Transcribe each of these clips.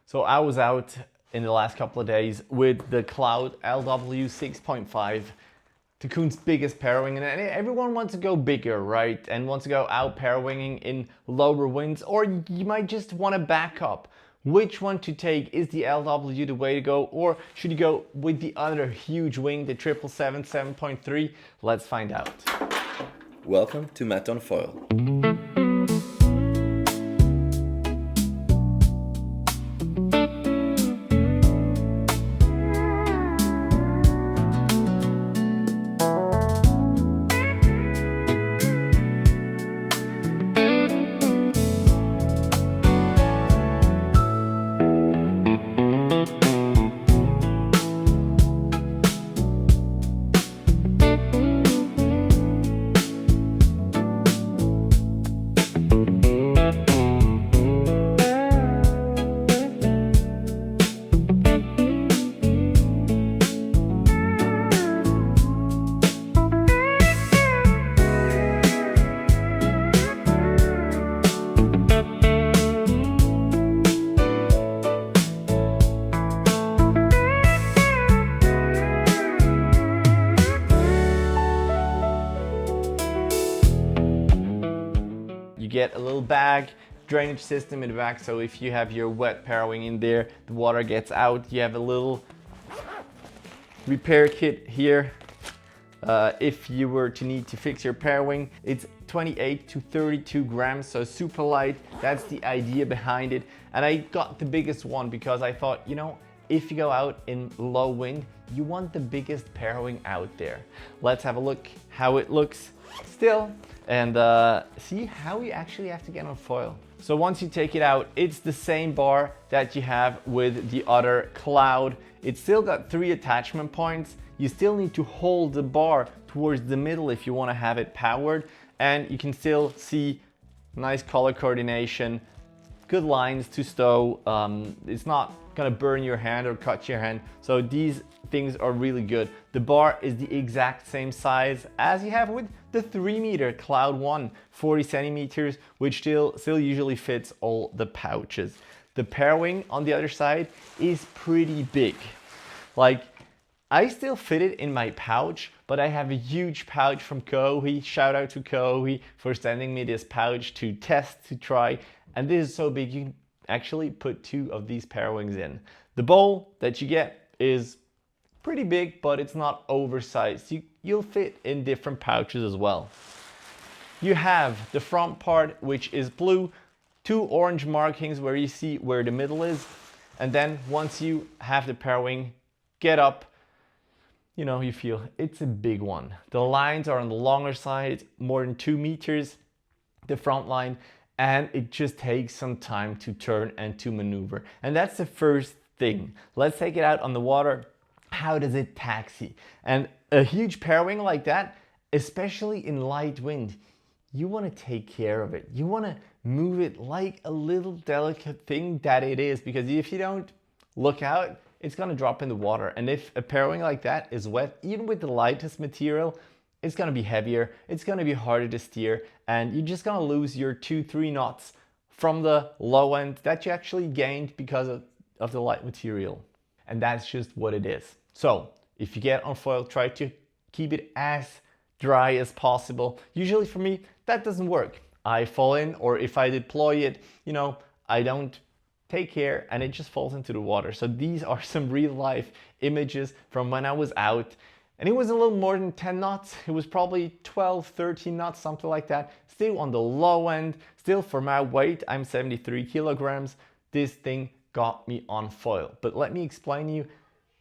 So I was out in the last couple of days with the Cloud LW 6.5, Takoon's biggest parawing, and everyone wants to go bigger, right? And wants to go out parawinging in lower winds, or you might just want to back up. Which one to take? Is the LW the way to go, or should you go with the other huge wing, the 777 7.3? Let's find out. Welcome to Met on Foil. You get a little bag, drainage system in the back, so if you have your wet parawing in there, the water gets out. You have a little repair kit here. If you were to need to fix your parawing, it's 28 to 32 grams, so super light. That's the idea behind it. And I got the biggest one because I thought, you know, if you go out in low wind, you want the biggest parawing out there. Let's have a look how it looks still and see how you actually have to get on foil. So once you take it out, it's the same bar that you have with the other Cloud. It's still got 3 attachment points. You still need to hold the bar towards the middle if you want to have it powered, and you can still see nice color coordination, good lines to stow. It's not gonna burn your hand or cut your hand, so these things are really good. The bar is the exact same size as you have with the 3-meter Cloud 1, 40 centimeters, which still usually fits all the pouches. The parawing on the other side is pretty big. Like, I still fit it in my pouch, but I have a huge pouch from Kohi. Shout out to Kohi for sending me this pouch to test, to try. And this is so big, you can actually put 2 of these parawings in. The bowl that you get is pretty big, but it's not oversized. You'll fit in different pouches as well. You have the front part, which is blue, 2 orange markings where you see where the middle is. And then once you have the parawing, get up, you know, you feel it's a big one. The lines are on the longer side, it's more than 2 meters, the front line, and it just takes some time to turn and to maneuver. And that's the first thing. Let's take it out on the water. How does it taxi? And a huge parawing like that, especially in light wind, you want to take care of it. You want to move it like a little delicate thing that it is, because if you don't look out, it's going to drop in the water. And if a parawing like that is wet, even with the lightest material, it's going to be heavier, it's going to be harder to steer, and you're just going to lose your 2-3 knots from the low end that you actually gained because of the light material. And that's just what it is. So if you get on foil, try to keep it as dry as possible. Usually for me, that doesn't work. I fall in, or if I deploy it, you know, I don't take care and it just falls into the water. So these are some real life images from when I was out, and it was a little more than 10 knots. It was probably 12, 13 knots, something like that. Still on the low end, still for my weight, I'm 73 kilograms. This thing got me on foil. But let me explain you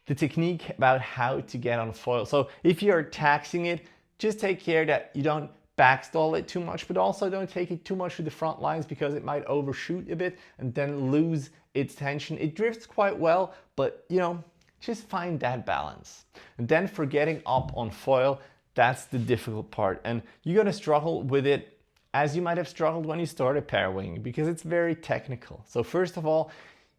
the technique about how to get on foil. So if you're taxing it, just take care that you don't backstall it too much, but also don't take it too much to the front lines because it might overshoot a bit and then lose its tension. It drifts quite well, but you know, just find that balance. And then for getting up on foil, that's the difficult part. And you're gonna struggle with it as you might have struggled when you started parawinging, because it's very technical. So first of all,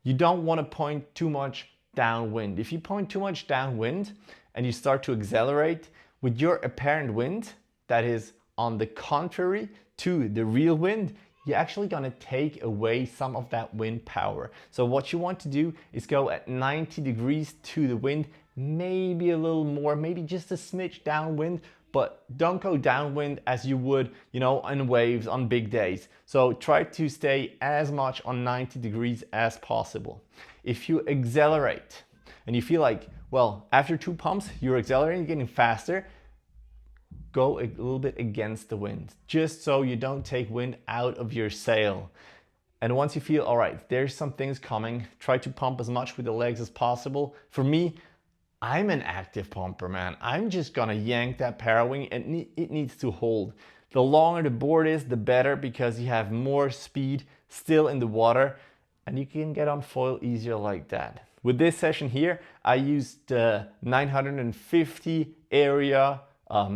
you don't want to point too much downwind. If you point too much downwind and you start to accelerate with your apparent wind that is on the contrary to the real wind, you're actually gonna take away some of that wind power. So what you want to do is go at 90 degrees to the wind, maybe a little more, maybe just a smidge downwind, but don't go downwind as you would, you know, on waves on big days. So try to stay as much on 90 degrees as possible. If you accelerate and you feel like, well, after 2 pumps, you're accelerating, you're getting faster, go a little bit against the wind, just so you don't take wind out of your sail. And once you feel, all right, there's some things coming, try to pump as much with the legs as possible. For me, I'm an active pumper, man. I'm just gonna yank that parawing and it needs to hold. The longer the board is, the better, because you have more speed still in the water and you can get on foil easier like that. With this session here, I used the 950 area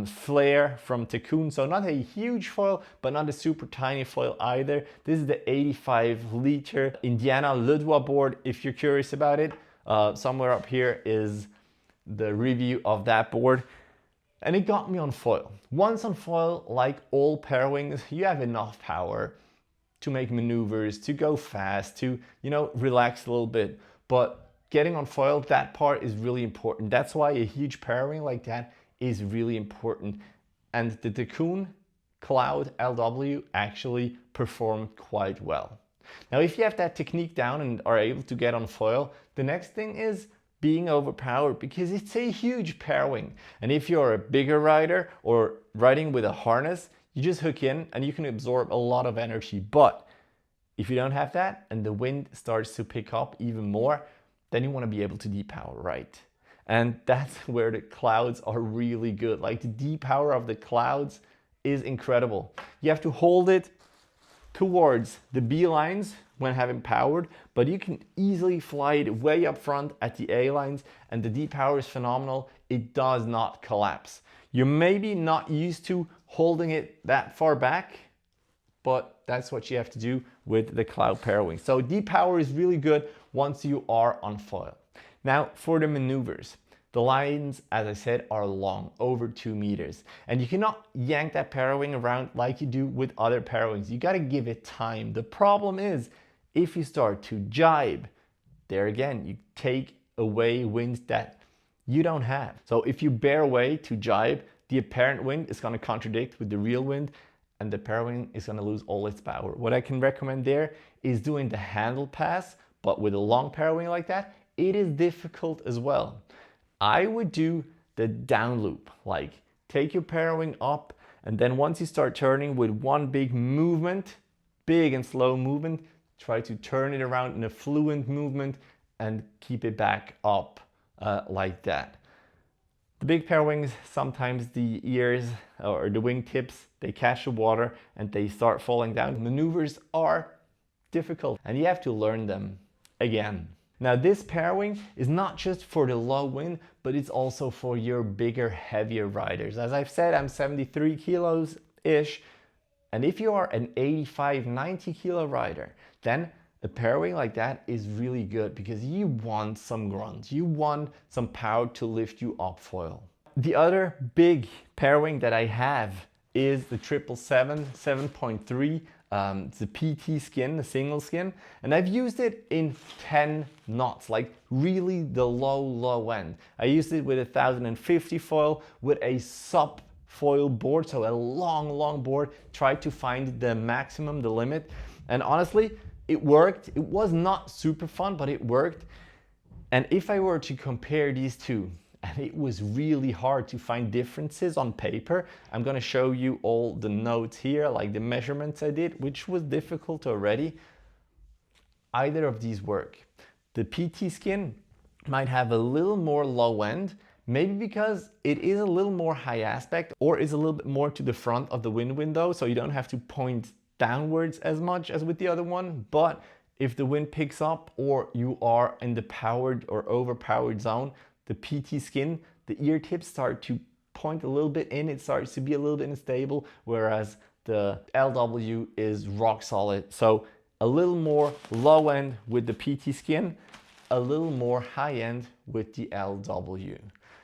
flare from Takoon. So not a huge foil, but not a super tiny foil either. This is the 85 liter Indiana Le Doigt board. If you're curious about it, somewhere up here is the review of that board. And it got me on foil. Once on foil, like all parawings, you have enough power to make maneuvers, to go fast, to, you know, relax a little bit. But getting on foil, that part is really important. That's why a huge parawing like that is really important. And the Takoon Cloud LW actually performed quite well. Now, if you have that technique down and are able to get on foil, the next thing is being overpowered, because it's a huge parawing. And if you're a bigger rider or riding with a harness, you just hook in and you can absorb a lot of energy. But if you don't have that and the wind starts to pick up even more, then you want to be able to depower, right? And that's where the clouds are really good. Like, the depower of the clouds is incredible. You have to hold it towards the B lines when having powered, but you can easily fly it way up front at the A lines, and the depower is phenomenal. It does not collapse. You're maybe not used to holding it that far back, but that's what you have to do with the cloud parawing. So depower is really good once you are on foil. Now for the maneuvers. The lines, as I said, are long, over 2 meters. And you cannot yank that parawing around like you do with other parawings. You gotta give it time. The problem is, if you start to jibe, there again, you take away wind that you don't have. So if you bear away to jibe, the apparent wind is gonna contradict with the real wind, and the parawing is gonna lose all its power. What I can recommend there is doing the handle pass, but with a long parawing like that, it is difficult as well. I would do the down loop, like take your parawing up, and then once you start turning with one big movement, big and slow movement, try to turn it around in a fluent movement and keep it back up like that. The big parawings, sometimes the ears or the wingtips, they catch the water and they start falling down. Maneuvers are difficult and you have to learn them again. Now this parawing is not just for the low wind, but it's also for your bigger, heavier riders. As I've said, I'm 73 kilos-ish. And if you are an 85, 90 kilo rider, then a parawing like that is really good because you want some grunt. You want some power to lift you up foil. The other big parawing that I have is the 777 7.3. It's the PT skin, the single skin, and I've used it in 10 knots, like really the low end. I used it with 1050 foil with a sub foil board, so a long board. Tried to find the maximum, the limit, and honestly, it worked. It was not super fun, but it worked. And if I were to compare these two, and it was really hard to find differences on paper. I'm gonna show you all the notes here, like the measurements I did, which was difficult already. Either of these work. The PT skin might have a little more low end, maybe because it is a little more high aspect or is a little bit more to the front of the wind window, so you don't have to point downwards as much as with the other one. But if the wind picks up or you are in the powered or overpowered zone, the PT skin, the ear tips start to point a little bit in, it starts to be a little bit unstable, whereas the LW is rock solid. So a little more low end with the PT skin, a little more high end with the LW.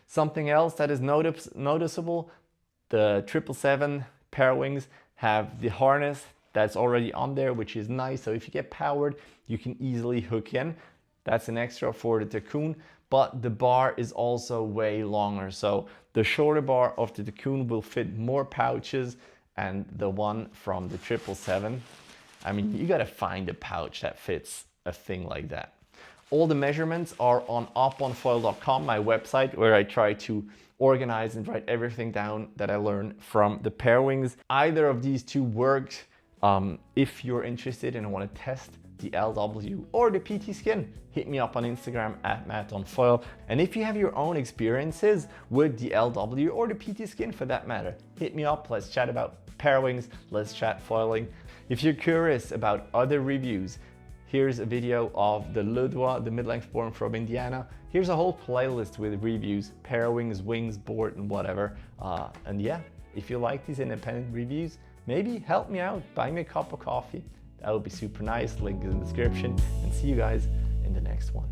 Something else that is noticeable, the 777 parawings have the harness that's already on there, which is nice. So if you get powered, you can easily hook in. That's an extra for the Takoon, but the bar is also way longer. So the shorter bar of the Takoon will fit more pouches, and the one from the 777, I mean, you gotta find a pouch that fits a thing like that. All the measurements are on uponfoil.com, my website, where I try to organize and write everything down that I learned from the Parawings. Either of these two worked. If you're interested and want to test the LW or the PT skin, hit me up on Instagram at mattonfoil. And if you have your own experiences with the LW or the PT skin for that matter, hit me up. Let's chat about Parawings, let's chat foiling. If you're curious about other reviews, here's a video of the Ludwa, the mid-length board from Indiana. Here's a whole playlist with reviews, Parawings, wings, board, and whatever. And yeah, if you like these independent reviews, maybe help me out, buy me a cup of coffee. That would be super nice. Link is in the description, and see you guys in the next one.